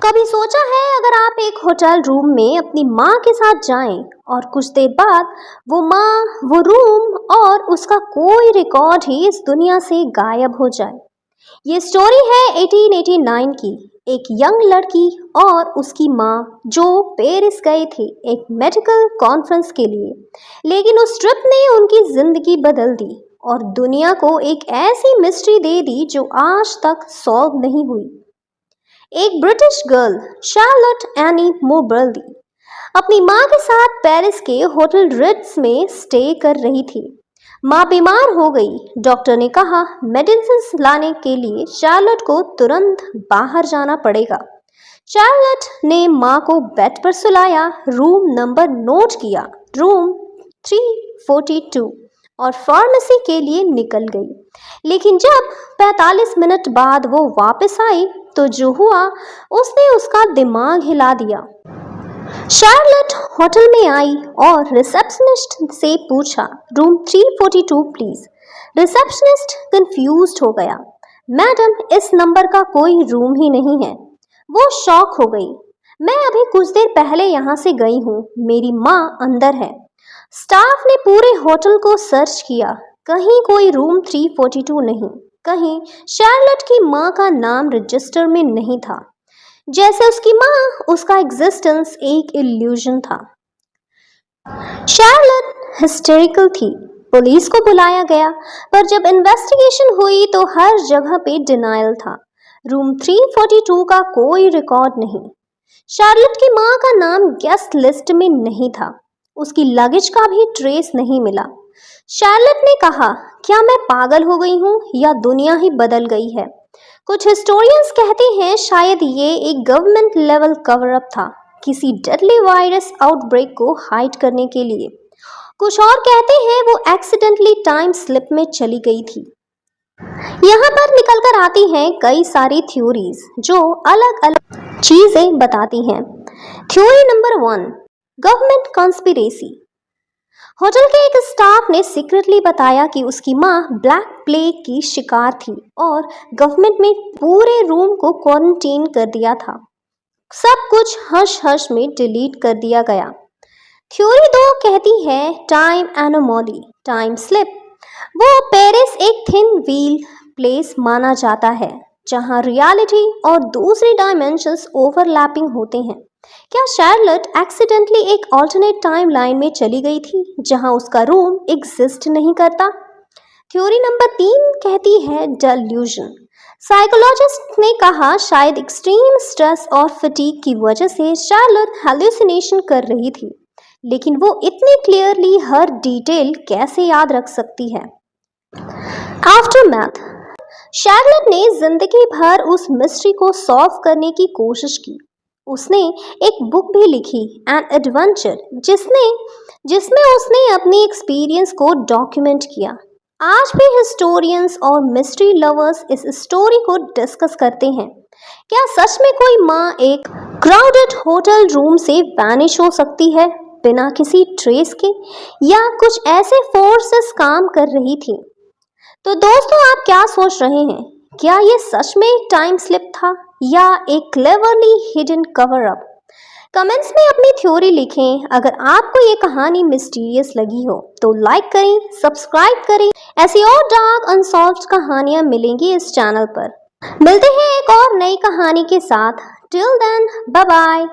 कभी सोचा है अगर आप एक होटल रूम में अपनी माँ के साथ जाएं और कुछ देर बाद वो माँ, वो रूम और उसका कोई रिकॉर्ड ही इस दुनिया से गायब हो जाए। ये स्टोरी है 1889 की। एक यंग लड़की और उसकी माँ जो पेरिस गए थे एक मेडिकल कॉन्फ्रेंस के लिए, लेकिन उस ट्रिप ने उनकी जिंदगी बदल दी और दुनिया को एक ऐसी मिस्ट्री दे दी जो आज तक सॉल्व नहीं हुई। एक ब्रिटिश गर्ल शार्लोट एनी मोबर्ली अपनी माँ के साथ पेरिस के होटल रिट्ज में स्टे कर रही थी। माँ बीमार हो गई। डॉक्टर ने कहा मेडिसिन लाने के लिए शार्लोट को तुरंत बाहर जाना पड़ेगा। शार्लोट ने माँ को बेड पर सुलाया, रूम नंबर नोट किया, रूम 342, और फार्मेसी के लिए निकल गई। लेकिन जब 45 मिनट बाद वो वापस आई तो जो हुआ उसने उसका दिमाग हिला दिया। शार्लोट होटल में आई और रिसेप्शनिस्ट से पूछा, रूम 342 प्लीज। रिसेप्शनिस्ट कंफ्यूज्ड हो गया, मैडम इस नंबर का कोई रूम ही नहीं है। वो शॉक हो गई, मैं अभी कुछ देर पहले यहाँ से गई हूँ, मेरी माँ अंदर है। स्टाफ ने पूरे होटल को सर्च किया, कहीं कोई रूम 342 नहीं, कहीं शार्लोट की माँ का नाम रजिस्टर में नहीं था। जैसे उसकी माँ, उसका एग्जिस्टेंस एक इल्यूजन था। शार्लोट हिस्टेरिकल थी। पुलिस को बुलाया गया, पर जब इन्वेस्टिगेशन हुई तो हर जगह पे डिनायल था। रूम 342 का कोई रिकॉर्ड नहीं। शार्लोट की माँ का नाम गेस्ट लिस्ट में नहीं था। उसकी लगेज का भी ट्रेस नहीं मिला। शार्लोट ने कहा, क्या मैं पागल हो गई हूँ या दुनिया ही बदल गई है? कुछ हिस्टोरियंस कहते हैं शायद ये एक गवर्नमेंट लेवल कवर अप था, किसी डेडली वायरस आउटब्रेक को हाइड करने के लिए। कुछ और कहते हैं वो एक्सीडेंटली टाइम स्लिप में चली गई थी। यहाँ पर निकल कर आती हैं कई सारी थ्योरीज जो अलग अलग चीजें बताती हैं। Theory number 1, government conspiracy. Hotel के एक स्टाफ ने सीक्रेटली बताया कि उसकी माँ ब्लैक प्लेग की शिकार थी और गवर्नमेंट में पूरे रूम को क्वारंटीन कर दिया था। सब कुछ हश हश में डिलीट कर दिया गया। थ्योरी 2 कहती है टाइम एनोमली, टाइम स्लिप। वो पेरिस एक थिन व्हील प्लेस माना जाता है जहाँ रियलिटी और दूसरी डायमेंशंस ओवरलैपिंग होते हैं। क्या शार्लोट एक्सीडेंटली एक ऑल्टरनेट टाइम लाइन में चली गई थी जहां उसका रूम एग्जिस्ट नहीं करता? थ्योरी नंबर 3 कहती है डेल्यूजन। साइकोलॉजिस्ट ने कहा शायद एक्सट्रीम स्ट्रेस और फटीग की वजह से शार्लोट हैलुसिनेशन कर रही थी, लेकिन वो इतनी क्लियरली हर डिटेल कैसे याद रख सकती है? आफ्टरमैथ। शार्लोट ने जिंदगी भर उस मिस्ट्री को सॉल्व करने की कोशिश की। उसने एक बुक भी लिखी, एन एडवेंचर, जिसमें उसने अपनी एक्सपीरियंस को डॉक्यूमेंट किया। आज भी हिस्टोरियंस और मिस्ट्री लवर्स इस स्टोरी को डिस्कस करते हैं। क्या सच में कोई माँ एक क्राउडेड होटल रूम से वैनिश हो सकती है बिना किसी ट्रेस के, या कुछ ऐसे फोर्सेस काम कर रही थी? तो दोस्तों, आप क्या सोच रहे हैं? क्या ये सच में एक टाइम स्लिप था या एक cleverly hidden cover up? Comments में अपनी थ्योरी लिखें। अगर आपको ये कहानी मिस्टीरियस लगी हो तो लाइक करें, सब्सक्राइब करें। ऐसी और डार्क अनसॉल्व्ड कहानियां मिलेंगी इस चैनल पर। मिलते हैं एक और नई कहानी के साथ। Till then, bye bye.